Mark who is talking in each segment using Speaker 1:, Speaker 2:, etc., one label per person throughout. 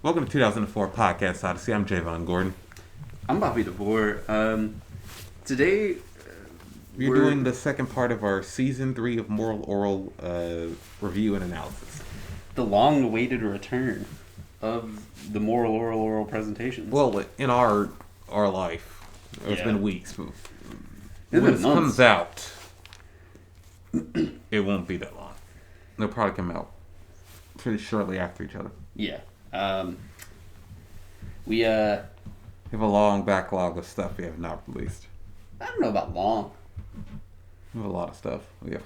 Speaker 1: Welcome to 2004 Podcast Odyssey. I'm Javon Gordon.
Speaker 2: I'm Bobby DeVore. Today
Speaker 1: We're doing the second part of our Season 3 of Moral Oral review and analysis.
Speaker 2: the long-awaited return of the Moral Oral presentations.
Speaker 1: Well, in our life, it's been weeks. But
Speaker 2: It's
Speaker 1: when
Speaker 2: been
Speaker 1: it
Speaker 2: months.
Speaker 1: comes out, it won't be that long. They'll probably come out pretty shortly after each other.
Speaker 2: Yeah. We
Speaker 1: We have a long backlog of stuff we have not released.
Speaker 2: I don't know about long.
Speaker 1: We have a lot of stuff. Yeah.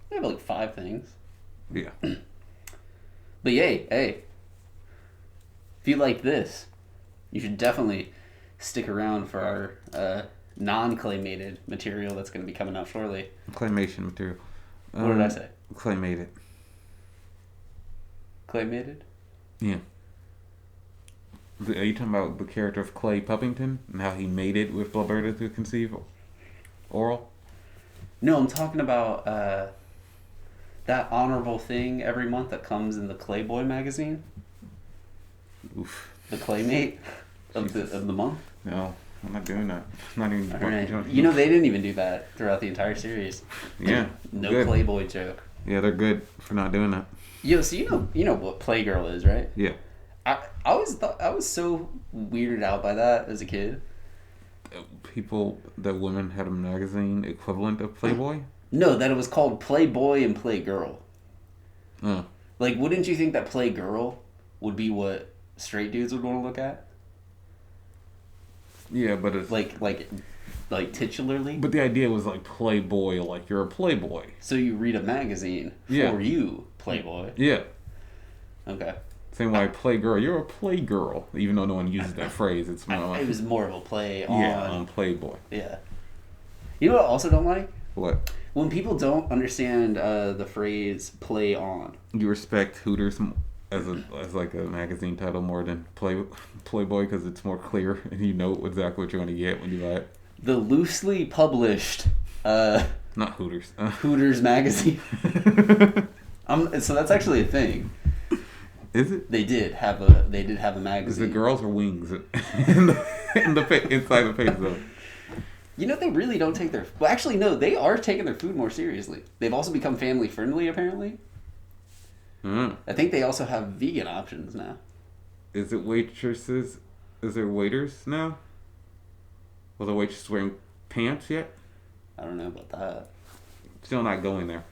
Speaker 2: We have like 5 things.
Speaker 1: Yeah.
Speaker 2: But hey, if you like this, you should definitely stick around for our non-claymated material that's going to be coming out shortly.
Speaker 1: Claymation material.
Speaker 2: What did I say?
Speaker 1: Claymated.
Speaker 2: Claymated?
Speaker 1: Yeah. Are you talking about the character of Clay Puppington and how he made it with Bloberta to conceive oral?
Speaker 2: No, I'm talking about that honorable thing every month that comes in the Playboy magazine.
Speaker 1: Oof.
Speaker 2: The Claymate of the month.
Speaker 1: No, I'm not doing that. I'm not even.
Speaker 2: All right. You know they didn't even do that throughout the entire series.
Speaker 1: Yeah.
Speaker 2: No
Speaker 1: good.
Speaker 2: Playboy joke.
Speaker 1: Yeah, they're good for not doing that.
Speaker 2: Yo, so you know what Playgirl is, right?
Speaker 1: Yeah.
Speaker 2: I always thought I was so weirded out by that as a kid.
Speaker 1: The women had a magazine equivalent of Playboy?
Speaker 2: No, that it was called Playboy and Playgirl.
Speaker 1: Oh.
Speaker 2: Like, wouldn't you think that Playgirl would be what straight dudes would want to look at?
Speaker 1: Yeah, but it's.
Speaker 2: Like titularly?
Speaker 1: But the idea was like Playboy, like you're a Playboy.
Speaker 2: So you read a magazine for
Speaker 1: Yeah.
Speaker 2: you, Playboy.
Speaker 1: Yeah.
Speaker 2: Okay.
Speaker 1: Same way Playgirl, you're a Playgirl. Even though no one uses that phrase, it's more like.
Speaker 2: It was more of a play on...
Speaker 1: Yeah, on Playboy.
Speaker 2: Yeah. You know what I also don't like?
Speaker 1: What?
Speaker 2: When people don't understand the phrase "play on."
Speaker 1: You respect Hooters as like a magazine title more than Playboy because it's more clear and you know exactly what you're going to get when you buy it.
Speaker 2: The loosely published
Speaker 1: Not Hooters.
Speaker 2: Hooters magazine. So that's actually a thing.
Speaker 1: Is it?
Speaker 2: They did have a
Speaker 1: Is
Speaker 2: magazine.
Speaker 1: it girls or wings inside the page though?
Speaker 2: You know, they really don't take their... Well, actually, no, they are taking their food more seriously. They've also become family friendly, apparently.
Speaker 1: Mm.
Speaker 2: I think they also have vegan options now.
Speaker 1: Is it waitresses? Is there waiters now? Was the waitress wearing pants yet?
Speaker 2: I don't know about that.
Speaker 1: Still not going there.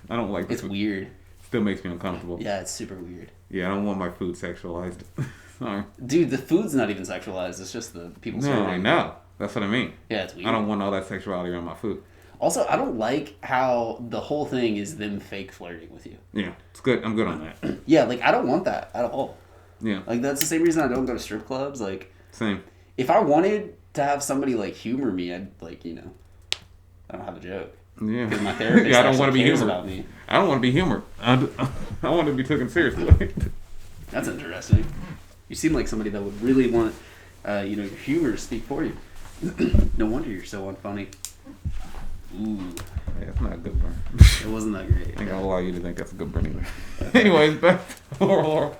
Speaker 1: I don't like
Speaker 2: It's
Speaker 1: food.
Speaker 2: weird.
Speaker 1: Still makes me uncomfortable.
Speaker 2: Yeah, it's super weird.
Speaker 1: Yeah, I don't want my food sexualized. Sorry.
Speaker 2: Dude, the food's not even sexualized. It's just the people
Speaker 1: No,
Speaker 2: serving.
Speaker 1: I know. That's what I mean.
Speaker 2: Yeah, it's weird.
Speaker 1: I don't want all that sexuality around my food.
Speaker 2: Also, I don't like how the whole thing is them fake flirting with you.
Speaker 1: Yeah, it's good. I'm good on that.
Speaker 2: Yeah, like, I don't want that at all.
Speaker 1: Yeah,
Speaker 2: Like, that's the same reason I don't go to strip clubs. Like,
Speaker 1: same.
Speaker 2: if I wanted to have somebody, like, humor me, I'd, like, I don't have a joke.
Speaker 1: Yeah.
Speaker 2: Because my therapist
Speaker 1: Yeah, I don't want to be
Speaker 2: cares
Speaker 1: humored.
Speaker 2: about me.
Speaker 1: I don't want to be humored. I want to be taken seriously.
Speaker 2: That's interesting. You seem like somebody that would really want, your humor to speak for you. No wonder you're so unfunny. Ooh,
Speaker 1: Yeah, it's not a good burn.
Speaker 2: it wasn't that great.
Speaker 1: I ain't gonna allow you to think that's a good burn either. Anyways, back to Moral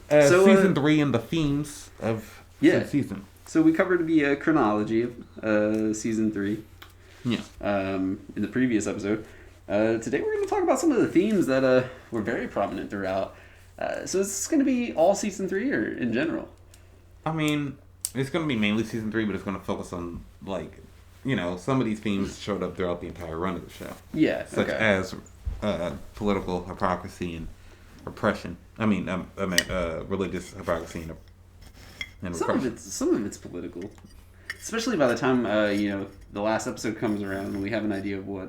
Speaker 1: Orel. Season 3 and the themes of the season.
Speaker 2: So we covered the chronology of season 3.
Speaker 1: Yeah.
Speaker 2: In the previous episode. Today we're going to talk about some of the themes that were very prominent throughout. So is this going to be all season 3 or in general?
Speaker 1: I mean, it's going to be mainly season 3, but it's going to focus on, like, some of these themes showed up throughout the entire run of the show.
Speaker 2: Yeah.
Speaker 1: Such as political hypocrisy and repression. Religious hypocrisy and repression.
Speaker 2: Some of it's political. Especially by the time, the last episode comes around and we have an idea of what,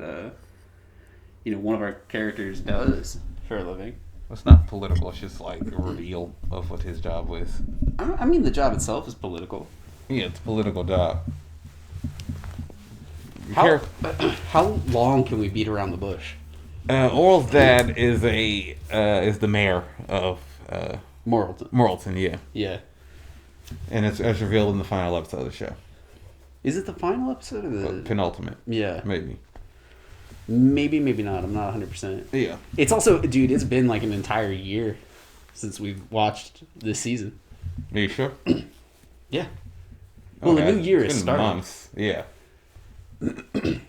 Speaker 2: one of our characters does for a living.
Speaker 1: It's not political, it's just like a reveal of what his job was.
Speaker 2: I mean, the job itself is political.
Speaker 1: Yeah, it's a political job.
Speaker 2: How long can we beat around the bush?
Speaker 1: Oral's dad is the mayor of
Speaker 2: Moralton.
Speaker 1: yeah.
Speaker 2: Yeah.
Speaker 1: And it's as revealed in the final episode of the show.
Speaker 2: Is it the final episode or the...
Speaker 1: Penultimate.
Speaker 2: Yeah.
Speaker 1: Maybe.
Speaker 2: Maybe not. I'm not 100%.
Speaker 1: Yeah.
Speaker 2: It's also... Dude, it's been like an entire year. since we've watched this season.
Speaker 1: Are you sure?
Speaker 2: Yeah. Well, the new year has started.
Speaker 1: Months. Yeah.
Speaker 2: The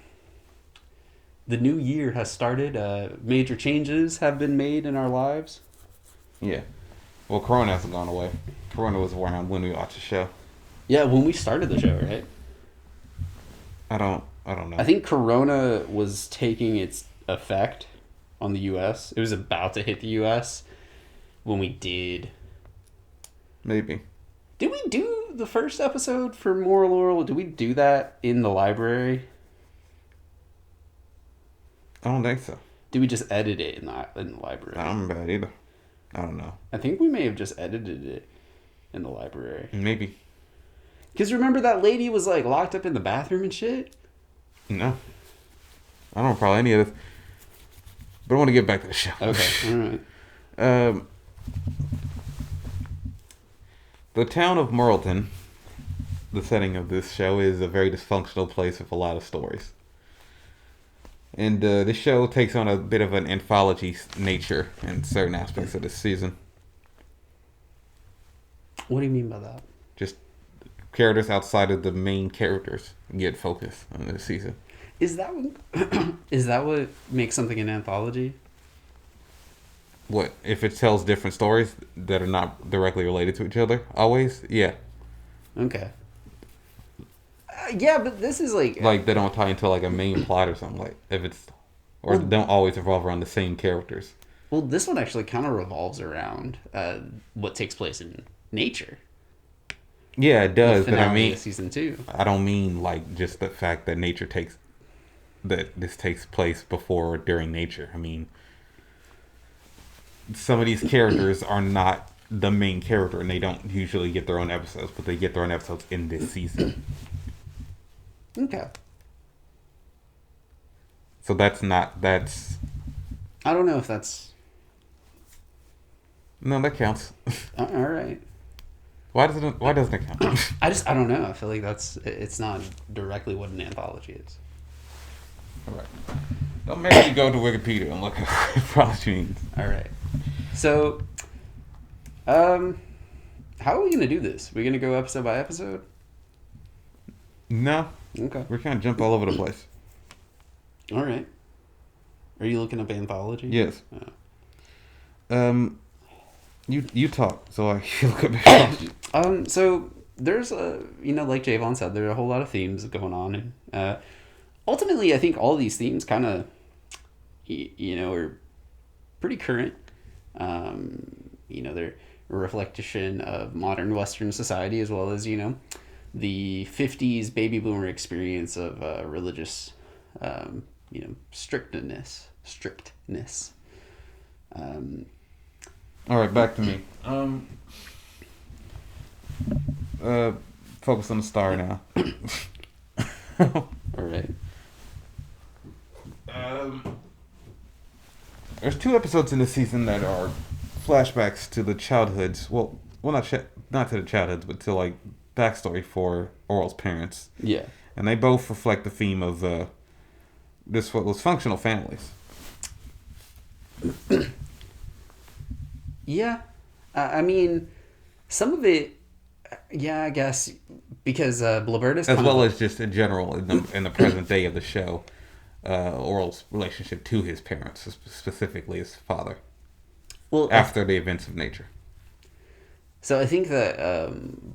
Speaker 2: new year has started. Major changes have been made in our lives.
Speaker 1: Yeah. Well, Corona hasn't gone away. Corona was around when we watched the show.
Speaker 2: Yeah, when we started the show, right?
Speaker 1: I don't know.
Speaker 2: I think Corona was taking its effect on the U.S. It was about to hit the U.S. when we did.
Speaker 1: Maybe.
Speaker 2: Did we do the first episode for Moral Orel? Did we do that in the library?
Speaker 1: I don't think so.
Speaker 2: Did we just edit it in the library?
Speaker 1: I don't remember that either. I don't know.
Speaker 2: I think we may have just edited it in the library.
Speaker 1: Maybe.
Speaker 2: Because remember that lady was like locked up in the bathroom and shit?
Speaker 1: No. I don't recall any of this. But I want to get back to the show.
Speaker 2: Okay, alright.
Speaker 1: The town of Moralton, the setting of this show, is a very dysfunctional place with a lot of stories. And this show takes on a bit of an anthology nature in certain aspects of this season. What
Speaker 2: do you mean by that?
Speaker 1: Just characters outside of the main characters get focus on this season.
Speaker 2: Is that what makes something an anthology?
Speaker 1: What, if it tells different stories that are not directly related to each other? Always? Yeah.
Speaker 2: Okay. Yeah, but this is like
Speaker 1: they don't tie into like a main plot or something, like if it's, or they don't always revolve around the same characters.
Speaker 2: Well, this one actually kind of revolves around what takes place in nature.
Speaker 1: Yeah, it does, but I mean,
Speaker 2: season 2.
Speaker 1: I don't mean like just the fact that this takes place before or during nature. I mean, some of these characters are not the main character, and they don't usually get their own episodes, but they get their own episodes in this season.
Speaker 2: Okay.
Speaker 1: So that's.
Speaker 2: I don't know if that's.
Speaker 1: No, that counts.
Speaker 2: All right.
Speaker 1: Why doesn't it count?
Speaker 2: I don't know. I feel like it's not directly what an anthology is.
Speaker 1: All right. Don't make me go to Wikipedia and look at what anthology means.
Speaker 2: All right. So, how are we gonna do this? We're gonna go episode by episode?
Speaker 1: No.
Speaker 2: Okay.
Speaker 1: We're kind of jump all over the place.
Speaker 2: All right. Are you looking up anthology?
Speaker 1: Yes.
Speaker 2: Oh.
Speaker 1: You talk, so I can look up anthology.
Speaker 2: So there's like Javon said, there are a whole lot of themes going on, and ultimately, I think all these themes kind of, are pretty current. They're a reflection of modern Western society, as well as the 50s baby boomer experience of religious, strictness.
Speaker 1: All right, back to me. Focus on the star now.
Speaker 2: All right.
Speaker 1: There's 2 episodes in the season that are flashbacks to the childhoods. Well, not to the childhoods, but to like backstory for Orel's parents.
Speaker 2: Yeah.
Speaker 1: And they both reflect the theme of dysfunctional families.
Speaker 2: Yeah. I mean, some of it, yeah, I guess, because Blaberta's
Speaker 1: as well as just in general in the present day of the show, Orel's relationship to his parents, specifically his father. Well, after the events of nature.
Speaker 2: So I think that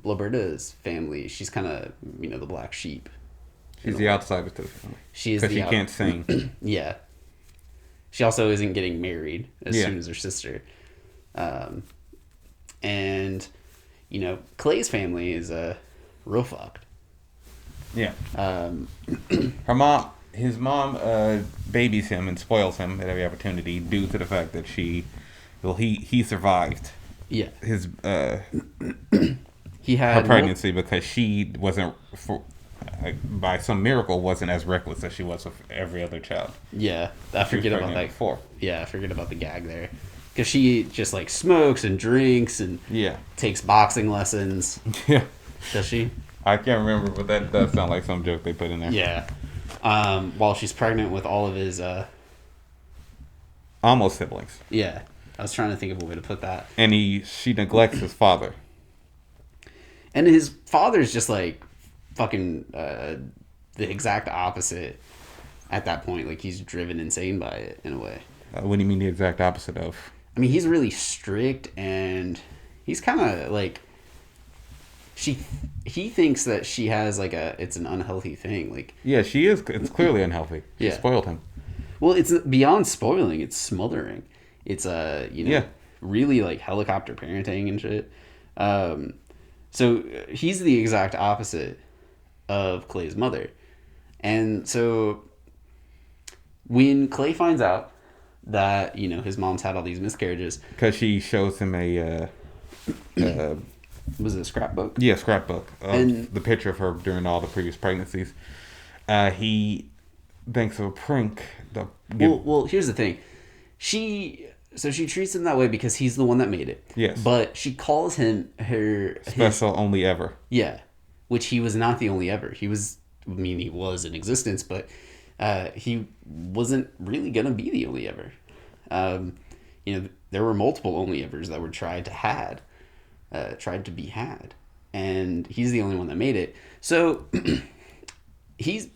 Speaker 2: Blaberta's family, she's kind of the black sheep.
Speaker 1: She's the outsider to the family.
Speaker 2: She is
Speaker 1: because she can't sing.
Speaker 2: Yeah. She also isn't getting married as soon as her sister. And Clay's family is real fucked.
Speaker 1: Yeah. His mom babies him and spoils him at every opportunity due to the fact that he survived.
Speaker 2: Yeah.
Speaker 1: His
Speaker 2: he had
Speaker 1: her pregnancy because she wasn't by some miracle wasn't as reckless as she was with every other child.
Speaker 2: Yeah, I forget about that. Before. Yeah, I forget about the gag there. Because she just like smokes and drinks and takes boxing lessons.
Speaker 1: Yeah.
Speaker 2: Does she?
Speaker 1: I can't remember, but that does sound like some joke they put in there.
Speaker 2: Yeah. While she's pregnant with all of his...
Speaker 1: almost siblings.
Speaker 2: Yeah. I was trying to think of a way to put that.
Speaker 1: And she neglects his father.
Speaker 2: And his father's just like fucking the exact opposite at that point. Like he's driven insane by it in a way.
Speaker 1: What do you mean the exact opposite of?
Speaker 2: I mean, he's really strict and he's kind of like he thinks that she has like it's an unhealthy thing. Like
Speaker 1: Yeah, she is. It's clearly unhealthy. She
Speaker 2: Yeah.
Speaker 1: spoiled him.
Speaker 2: well, it's beyond spoiling. It's smothering. It's
Speaker 1: Yeah.
Speaker 2: really like helicopter parenting and shit. So he's the exact opposite of Clay's mother. And so when Clay finds out that, his mom's had all these miscarriages,
Speaker 1: Because she shows him a
Speaker 2: was it a scrapbook?
Speaker 1: scrapbook of the picture of her during all the previous pregnancies. He thinks of a prank.
Speaker 2: Well, here's the thing. She treats him that way because he's the one that made it.
Speaker 1: Yes.
Speaker 2: But she calls him
Speaker 1: Special only ever.
Speaker 2: Yeah, which he was not the only ever. He was in existence, but he wasn't really gonna be the only ever. There were multiple only evers that were tried to be had, and he's the only one that made it. So he's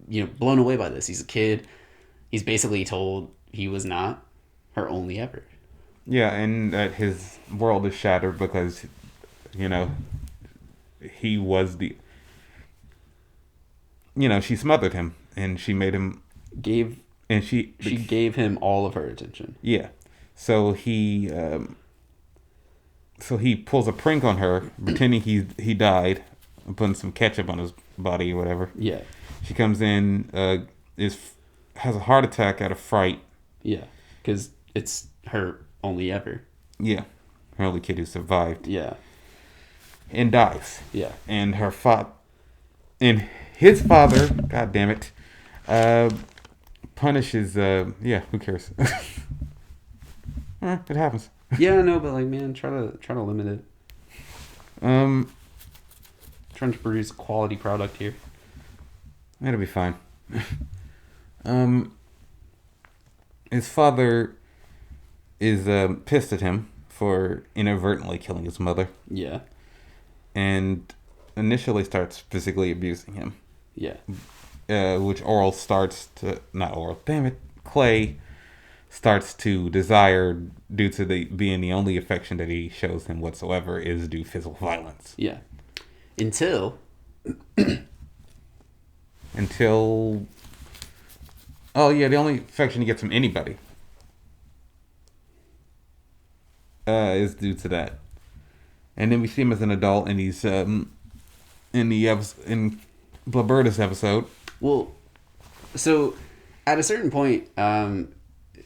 Speaker 2: blown away by this. He's a kid. He's basically told he was not her only ever.
Speaker 1: Yeah, and that his world is shattered because, he was the. She smothered him, and she made him. She
Speaker 2: gave him all of her attention.
Speaker 1: Yeah, so he pulls a prank on her, pretending he died, and putting some ketchup on his body or whatever.
Speaker 2: Yeah.
Speaker 1: She comes in, has a heart attack out of fright.
Speaker 2: Yeah, because it's her only ever.
Speaker 1: Yeah, her only kid who survived.
Speaker 2: Yeah.
Speaker 1: And dies.
Speaker 2: Yeah.
Speaker 1: And his father, god damn it, punishes. Who cares? It happens.
Speaker 2: Yeah, I know, but like, man, try to limit it. Trying to produce a quality product here.
Speaker 1: It'll be fine. His father is pissed at him for inadvertently killing his mother.
Speaker 2: Yeah.
Speaker 1: And initially starts physically abusing him.
Speaker 2: Yeah.
Speaker 1: Which Clay starts to desire due to being the only affection that he shows him whatsoever is due physical violence.
Speaker 2: Yeah. Until
Speaker 1: the only affection he gets from anybody is due to that. And then we see him as an adult, and he's in Blaberta's episode.
Speaker 2: Well, so at a certain point,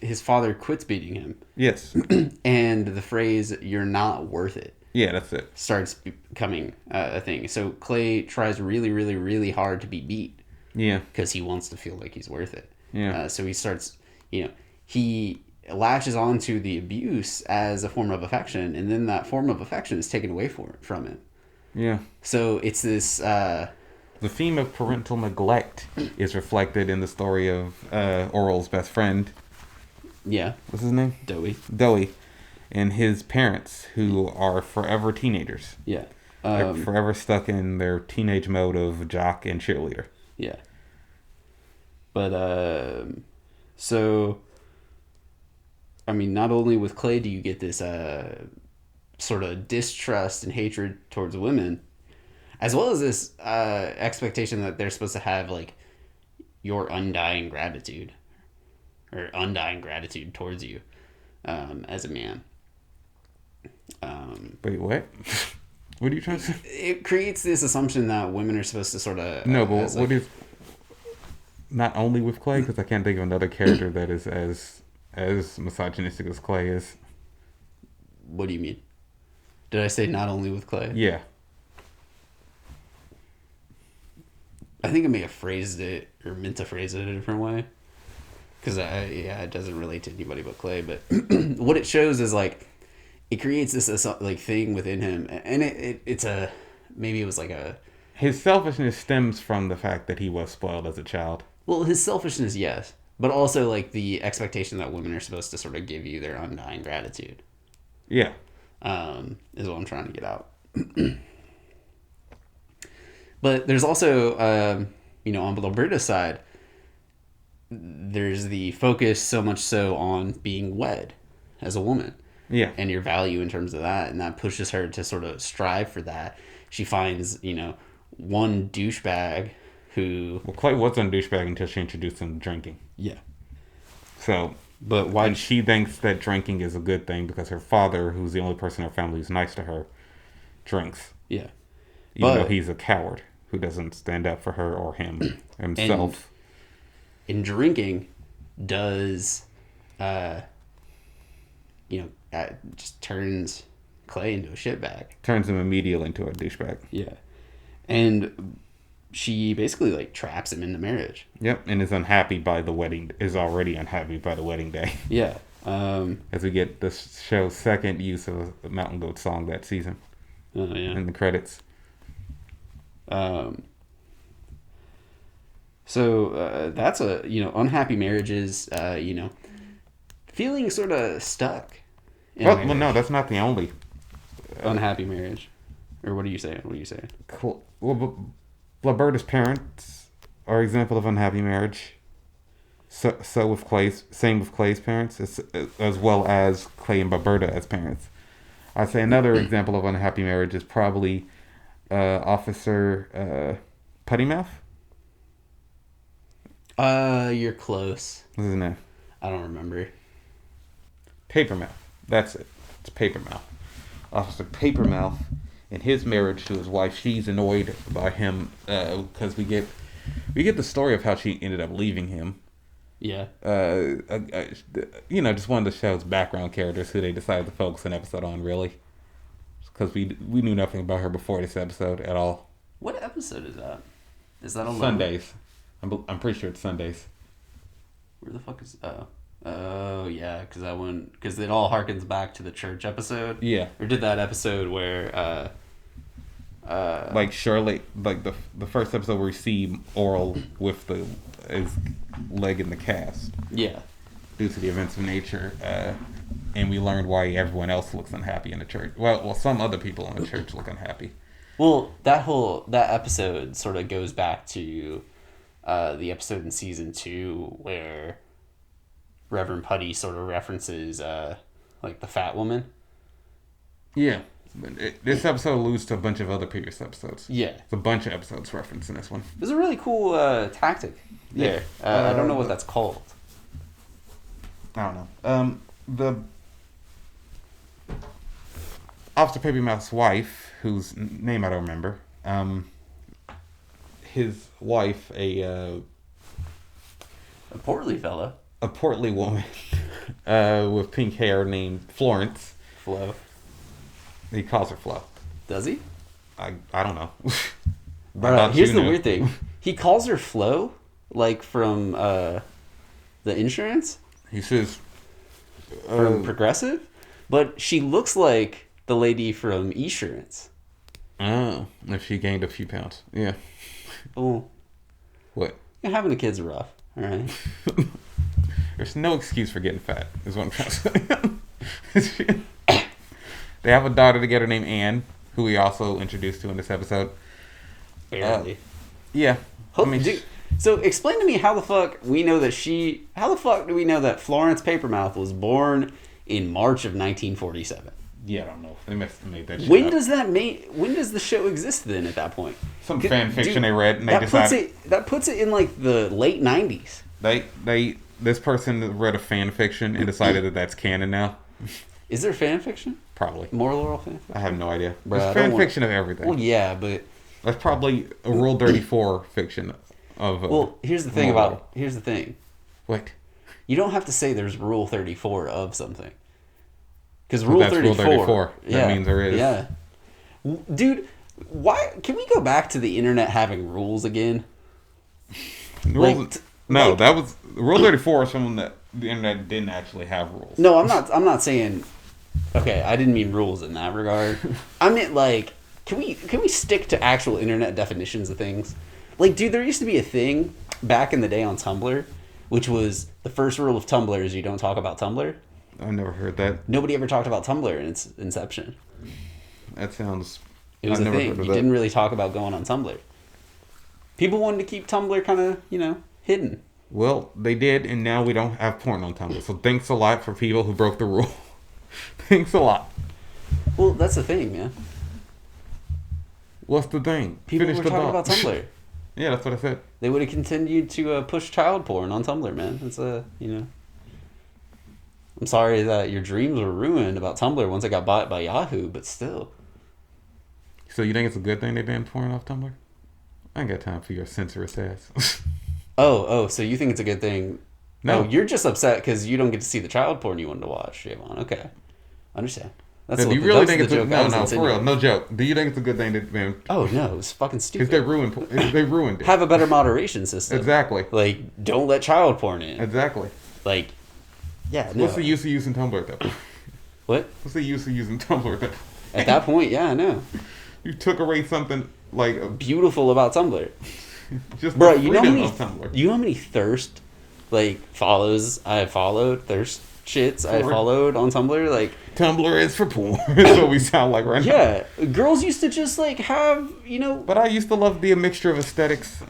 Speaker 2: his father quits beating him.
Speaker 1: Yes.
Speaker 2: And the phrase "you're not worth it"
Speaker 1: Yeah, that's it.
Speaker 2: starts becoming a thing. So Clay tries really, really, really hard to be beat.
Speaker 1: Yeah.
Speaker 2: Because he wants to feel like he's worth it.
Speaker 1: Yeah.
Speaker 2: So he starts, he latches onto the abuse as a form of affection, and then that form of affection is taken away from him.
Speaker 1: Yeah.
Speaker 2: So it's this.
Speaker 1: The theme of parental neglect is reflected in the story of Orel's best friend.
Speaker 2: Yeah.
Speaker 1: What's his name? Doey. And his parents, who are forever teenagers.
Speaker 2: Yeah.
Speaker 1: They're forever stuck in their teenage mode of jock and cheerleader.
Speaker 2: Yeah. But, so, I mean, not only with Clay do you get this sort of distrust and hatred towards women, as well as this expectation that they're supposed to have, like, your undying gratitude towards you as a man.
Speaker 1: Wait, what? What are you trying to say?
Speaker 2: It creates this assumption that women are supposed to sort of...
Speaker 1: No, but what is... Not only with Clay, because I can't think of another character that is as misogynistic as Clay is.
Speaker 2: What do you mean? Did I say not only with Clay?
Speaker 1: Yeah.
Speaker 2: I think I may have phrased it or meant to phrase it a different way. Because, it doesn't relate to anybody but Clay. But what it shows is, like, it creates this like thing within him. And it's a... Maybe it was like a...
Speaker 1: His selfishness stems from the fact that he was spoiled as a child.
Speaker 2: Well, his selfishness, yes. But also, like, the expectation that women are supposed to sort of give you their undying gratitude.
Speaker 1: Yeah.
Speaker 2: Is what I'm trying to get out. But there's also, on Roberta's side, there's the focus so much so on being wed as a woman.
Speaker 1: Yeah.
Speaker 2: And your value in terms of that. And that pushes her to sort of strive for that. She finds, one douchebag who...
Speaker 1: Well, Clay wasn't a douchebag until she introduced him to drinking.
Speaker 2: Yeah.
Speaker 1: So...
Speaker 2: But why?
Speaker 1: And she thinks that drinking is a good thing because her father, who's the only person in her family who's nice to her, drinks.
Speaker 2: Yeah.
Speaker 1: Even though he's a coward who doesn't stand up for her or himself.
Speaker 2: And in drinking does, just turns Clay into a shitbag.
Speaker 1: Turns him immediately into a douchebag.
Speaker 2: Yeah. And she basically, like, traps him into marriage.
Speaker 1: Yep, and is already unhappy by the wedding day.
Speaker 2: Yeah.
Speaker 1: As we get the show's second use of a Mountain Goat song that season.
Speaker 2: Oh, yeah.
Speaker 1: In the credits.
Speaker 2: So that's unhappy marriages, feeling sort of stuck.
Speaker 1: Well, no, that's not the only.
Speaker 2: Unhappy marriage. Or what are you saying?
Speaker 1: Cool. Well, Roberta's parents are an example of unhappy marriage. Same with Clay's parents, as well as Clay and Roberta as parents. I'd say another example of unhappy marriage is probably Officer Puttymouth.
Speaker 2: You're close.
Speaker 1: What's his name?
Speaker 2: I don't remember.
Speaker 1: Papermouth. That's it. It's Papermouth. Officer Papermouth. In his marriage to his wife, she's annoyed by him because we get the story of how she ended up leaving him.
Speaker 2: Yeah.
Speaker 1: Just one of the show's background characters who they decided to focus an episode on, really, because we knew nothing about her before this episode at all.
Speaker 2: What episode is that? Is that on
Speaker 1: Sundays? I'm pretty sure it's Sundays.
Speaker 2: Where the fuck is? Oh yeah, because it all harkens back to the church episode.
Speaker 1: Yeah.
Speaker 2: Or did that episode where
Speaker 1: like Shirley, like the first episode where we see Orel with his leg in the cast.
Speaker 2: Yeah.
Speaker 1: Due to the events of nature, and we learned why everyone else looks unhappy in the church. Well, some other people in the church look unhappy.
Speaker 2: Well, that episode sort of goes back to the episode in season 2 where Reverend Putty sort of references like the fat woman.
Speaker 1: Yeah. This episode alludes to a bunch of other previous episodes.
Speaker 2: Yeah.
Speaker 1: It's a bunch of episodes referencing this one.
Speaker 2: It was a really cool tactic there. Yeah. I don't know what that's called.
Speaker 1: I don't know. The Officer Papermouth's wife, whose name I don't remember, his wife, a
Speaker 2: portly fella.
Speaker 1: A portly woman with pink hair named Florence.
Speaker 2: Flo.
Speaker 1: He calls her Flo.
Speaker 2: Does he?
Speaker 1: I don't know.
Speaker 2: But here's the weird thing. He calls her Flo, like from the insurance.
Speaker 1: He says
Speaker 2: from Progressive, but she looks like the lady from Esurance.
Speaker 1: Oh, if she gained a few pounds, yeah.
Speaker 2: Oh,
Speaker 1: what?
Speaker 2: Having a kid's rough. All right.
Speaker 1: There's no excuse for getting fat. Is what I'm trying to say. They have a daughter together named Anne, who we also introduced to in this episode.
Speaker 2: Barely.
Speaker 1: Yeah.
Speaker 2: So explain to me how the fuck do we know that Florence Papermouth was born in March of 1947?
Speaker 1: Yeah, I don't know. They must have made that shit
Speaker 2: when
Speaker 1: up.
Speaker 2: when does the show exist then at that point?
Speaker 1: Some fan fiction they read and they decided.
Speaker 2: That puts it in like the late 90s.
Speaker 1: This person read a fan fiction and decided that that's canon now.
Speaker 2: Is there fan fiction?
Speaker 1: Probably.
Speaker 2: Moral Orel fan fiction?
Speaker 1: I have no idea. There's fan fiction of everything.
Speaker 2: Well, yeah, but
Speaker 1: that's probably a Rule 34 fiction of.
Speaker 2: Well, here's the thing
Speaker 1: What?
Speaker 2: You don't have to say there's Rule 34 of something. Because Rule 34.
Speaker 1: That means there is.
Speaker 2: Yeah. Dude, why can we go back to the internet having rules again?
Speaker 1: That was Rule 34 is something that the internet didn't actually have rules.
Speaker 2: No, I'm not saying. Okay, I didn't mean rules in that regard. I meant like, can we stick to actual internet definitions of things? Like, dude, there used to be a thing back in the day on Tumblr which was the first rule of Tumblr is you don't talk about Tumblr.
Speaker 1: I never heard that.
Speaker 2: Nobody ever talked about Tumblr in its inception.
Speaker 1: That sounds.
Speaker 2: It was
Speaker 1: I've
Speaker 2: a
Speaker 1: never
Speaker 2: thing.
Speaker 1: heard of
Speaker 2: You
Speaker 1: that.
Speaker 2: didn't really talk about going on Tumblr. People wanted to keep Tumblr kind of, hidden.
Speaker 1: Well, they did, and now we don't have porn on Tumblr. So thanks a lot for people who broke the rule. Thanks a lot.
Speaker 2: Well, that's the thing, man.
Speaker 1: What's the thing?
Speaker 2: People
Speaker 1: Finish
Speaker 2: were
Speaker 1: the
Speaker 2: talking
Speaker 1: thought.
Speaker 2: about Tumblr.
Speaker 1: Yeah, that's what I said.
Speaker 2: They would have continued to push child porn on Tumblr, man. It's I'm sorry that your dreams were ruined about Tumblr once it got bought by Yahoo, but still.
Speaker 1: So you think it's a good thing they banned porn off Tumblr? I ain't got time for your censorious ass.
Speaker 2: Oh, so you think it's a good thing?
Speaker 1: No.
Speaker 2: Oh, you're just upset because you don't get to see the child porn you wanted to watch, Javon. Okay. Understand.
Speaker 1: Do you really think it's a
Speaker 2: joke I was
Speaker 1: no, for real,
Speaker 2: insinuating.
Speaker 1: no joke. Do you think it's a good thing that banned?
Speaker 2: Oh, no, it was fucking
Speaker 1: Because
Speaker 2: stupid.
Speaker 1: they ruined it.
Speaker 2: Have a better moderation system.
Speaker 1: Exactly.
Speaker 2: Like, don't let child porn in.
Speaker 1: Exactly.
Speaker 2: Like, yeah, no.
Speaker 1: What's the use of using Tumblr though?
Speaker 2: What?
Speaker 1: What's the use of using Tumblr though?
Speaker 2: At that point, yeah, I know.
Speaker 1: You took away something like
Speaker 2: Beautiful about Tumblr.
Speaker 1: just
Speaker 2: Bro,
Speaker 1: the
Speaker 2: you know
Speaker 1: freedom
Speaker 2: how
Speaker 1: of Tumblr.
Speaker 2: many thirst follows I have followed, thirst shits I
Speaker 1: For-
Speaker 2: followed on Tumblr? Like,
Speaker 1: Tumblr is for porn. That's what we sound like right now.
Speaker 2: yeah, girls used to just have,
Speaker 1: But I used to love be a mixture of aesthetics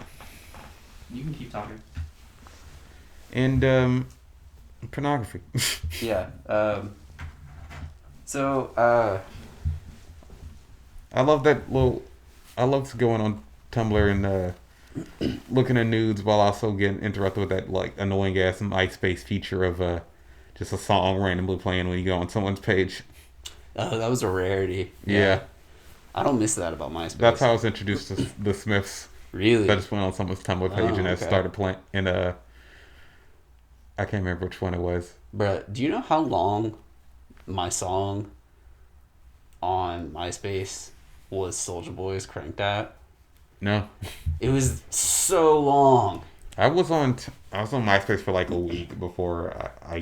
Speaker 2: You can keep talking.
Speaker 1: and pornography.
Speaker 2: Yeah. So,
Speaker 1: I love that little. I love going on Tumblr and looking at nudes while also getting interrupted with that like annoying ass MySpace feature of just a song randomly playing when you go on someone's page.
Speaker 2: oh, that was a rarity.
Speaker 1: Yeah.
Speaker 2: I don't miss that about MySpace.
Speaker 1: That's how I was introduced to the Smiths.
Speaker 2: Really?
Speaker 1: I just went on someone's Tumblr page
Speaker 2: Oh,
Speaker 1: and I
Speaker 2: okay.
Speaker 1: started playing. And I can't remember which one it was.
Speaker 2: Bruh, do you know how long my song on MySpace was Soulja Boy's Cranked At?
Speaker 1: No,
Speaker 2: It was so long.
Speaker 1: I was on MySpace for like a week before I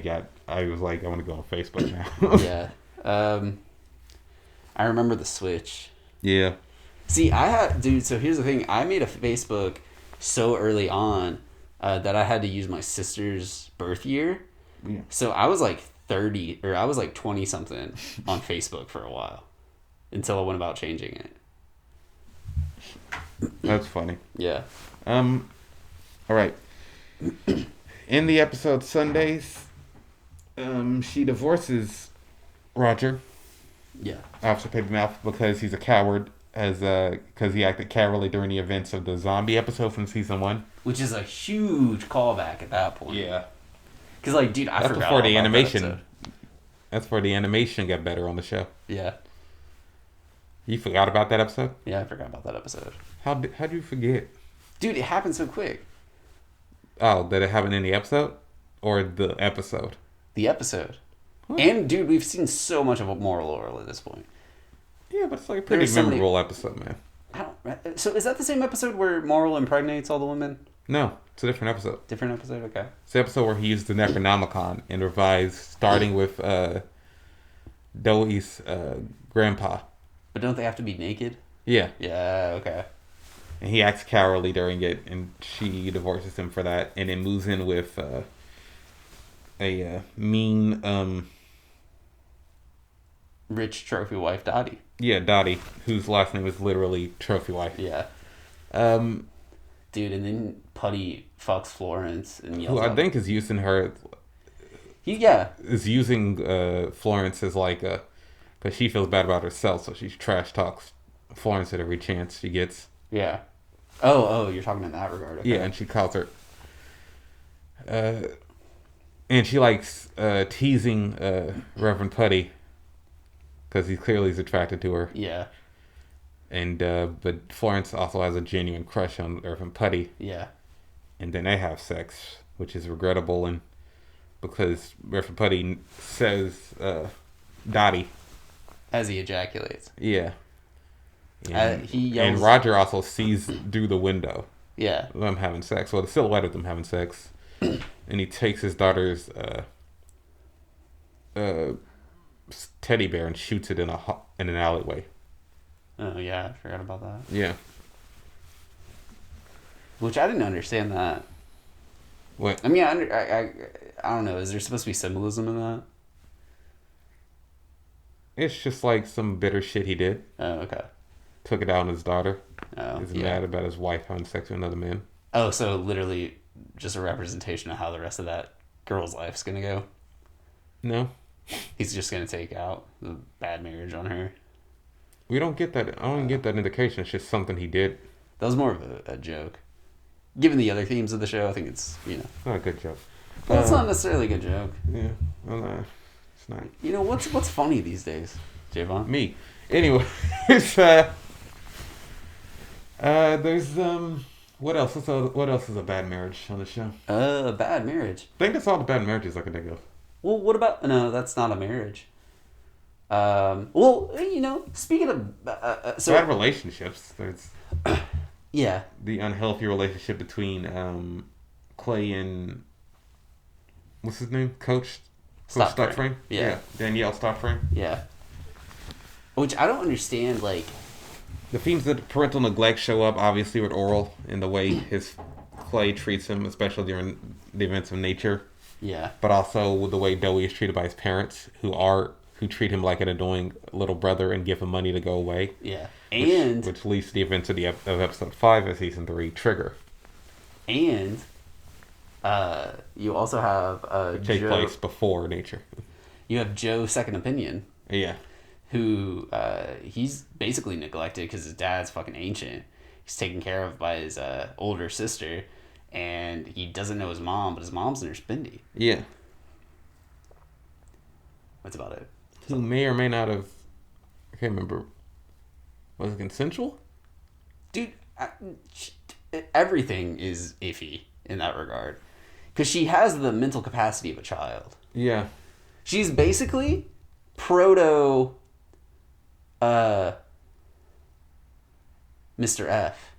Speaker 1: was like I want to go on Facebook now.
Speaker 2: Yeah. I remember the switch.
Speaker 1: Yeah.
Speaker 2: See, so here's the thing. I made a Facebook so early on that I had to use my sister's birth year.
Speaker 1: Yeah.
Speaker 2: So I was like 30, or I was like 20 something on Facebook for a while until I went about changing it.
Speaker 1: That's funny.
Speaker 2: Yeah.
Speaker 1: All right. In the episode Sundays, she divorces Roger,
Speaker 2: Yeah.
Speaker 1: Officer Paper Mouth, because he's a coward, because he acted cowardly during the events of the zombie episode from season 1.
Speaker 2: Which is a huge callback at that point.
Speaker 1: Yeah.
Speaker 2: Because, like, dude, I
Speaker 1: That's
Speaker 2: forgot
Speaker 1: before
Speaker 2: all
Speaker 1: the
Speaker 2: about that
Speaker 1: animation.
Speaker 2: episode.
Speaker 1: That's where the animation got better on the show.
Speaker 2: Yeah.
Speaker 1: You forgot about that episode?
Speaker 2: Yeah, I forgot about that episode.
Speaker 1: How'd you forget?
Speaker 2: Dude, it happened so quick.
Speaker 1: Oh, did it happen in the episode? Or the episode?
Speaker 2: The episode.
Speaker 1: What?
Speaker 2: And, dude, we've seen so much of a Moral Orel at this point.
Speaker 1: Yeah, but it's like a pretty
Speaker 2: There's so many-
Speaker 1: memorable episode, man.
Speaker 2: So is that the same episode where Moral impregnates all the women?
Speaker 1: No, it's a different episode.
Speaker 2: Different episode? Okay.
Speaker 1: It's the episode where he used the Necronomicon and revised, starting with Doey's grandpa.
Speaker 2: But don't they have to be naked?
Speaker 1: Yeah,
Speaker 2: Yeah, okay.
Speaker 1: and he acts cowardly during it, and she divorces him for that, and then moves in with a mean,
Speaker 2: Rich trophy wife Dottie.
Speaker 1: Dottie, whose last name is literally Trophy Wife.
Speaker 2: Yeah.
Speaker 1: Um,
Speaker 2: Dude, and then Putty fucks Florence and
Speaker 1: who
Speaker 2: yells
Speaker 1: I
Speaker 2: out.
Speaker 1: think is using her,
Speaker 2: Yeah.
Speaker 1: is using Florence as like because she feels bad about herself, so she trash talks Florence at every chance she gets.
Speaker 2: Yeah. Oh, you're talking in that regard. Okay.
Speaker 1: Yeah, and she calls her. And she likes teasing Reverend Putty because he clearly is attracted to her.
Speaker 2: Yeah.
Speaker 1: And but Florence also has a genuine crush on Reverend Putty,
Speaker 2: Yeah.
Speaker 1: and then they have sex, which is regrettable, and because Reverend Putty says Dottie.
Speaker 2: As he ejaculates.
Speaker 1: Yeah. And,
Speaker 2: He yells.
Speaker 1: and Roger also sees through the window
Speaker 2: Yeah.
Speaker 1: them having sex, well, the silhouette of them having sex, and he takes his daughter's teddy bear and shoots it in an alleyway.
Speaker 2: Oh, yeah. I forgot about that.
Speaker 1: Yeah.
Speaker 2: Which I didn't understand that.
Speaker 1: What?
Speaker 2: I mean, I don't know. Is there supposed to be symbolism in that?
Speaker 1: It's just like some bitter shit he did.
Speaker 2: Oh, okay.
Speaker 1: Took it out on his daughter.
Speaker 2: Oh,
Speaker 1: Is
Speaker 2: yeah.
Speaker 1: mad about his wife having sex with another man.
Speaker 2: Oh, so literally just a representation of how the rest of that girl's life's gonna go.
Speaker 1: No,
Speaker 2: He's just gonna take out the bad marriage on her.
Speaker 1: we don't get that. I don't get that indication. It's just something he did.
Speaker 2: That was more of a joke. Given the other themes of the show, I think it's,
Speaker 1: Not a good joke.
Speaker 2: Well, it's not necessarily a good joke.
Speaker 1: Yeah, well, it's not.
Speaker 2: You know, what's funny these days, Javon?
Speaker 1: Me. Anyway, it's there's what else? What else is a bad marriage on the show?
Speaker 2: Bad marriage.
Speaker 1: I think that's all the bad marriages I can think of.
Speaker 2: Well, what about... No, that's not a marriage. Speaking of...
Speaker 1: Bad relationships. There's
Speaker 2: Yeah.
Speaker 1: the unhealthy relationship between Clay and what's his name? Coach Stockframe?
Speaker 2: Yeah.
Speaker 1: Danielle Stockframe.
Speaker 2: Yeah. Which I don't understand, like...
Speaker 1: The themes of parental neglect show up obviously with Oral in the way his Clay treats him, especially during the events of nature.
Speaker 2: Yeah.
Speaker 1: But also with the way Dowie is treated by his parents, who treat him like an annoying little brother and give him money to go away.
Speaker 2: Yeah. And...
Speaker 1: Which leads to the events of episode 5 of season 3, Trigger.
Speaker 2: And... you also have...
Speaker 1: Take place before nature.
Speaker 2: You have Joe Second Opinion.
Speaker 1: Yeah.
Speaker 2: Who he's basically neglected because his dad's fucking ancient. He's taken care of by his older sister, and he doesn't know his mom, but his mom's Nurse Bindi.
Speaker 1: Yeah.
Speaker 2: That's about it.
Speaker 1: Who may or may not have... I can't remember. Was it consensual?
Speaker 2: Dude, everything is iffy in that regard. Because she has the mental capacity of a child.
Speaker 1: Yeah.
Speaker 2: She's basically proto... Mr. F.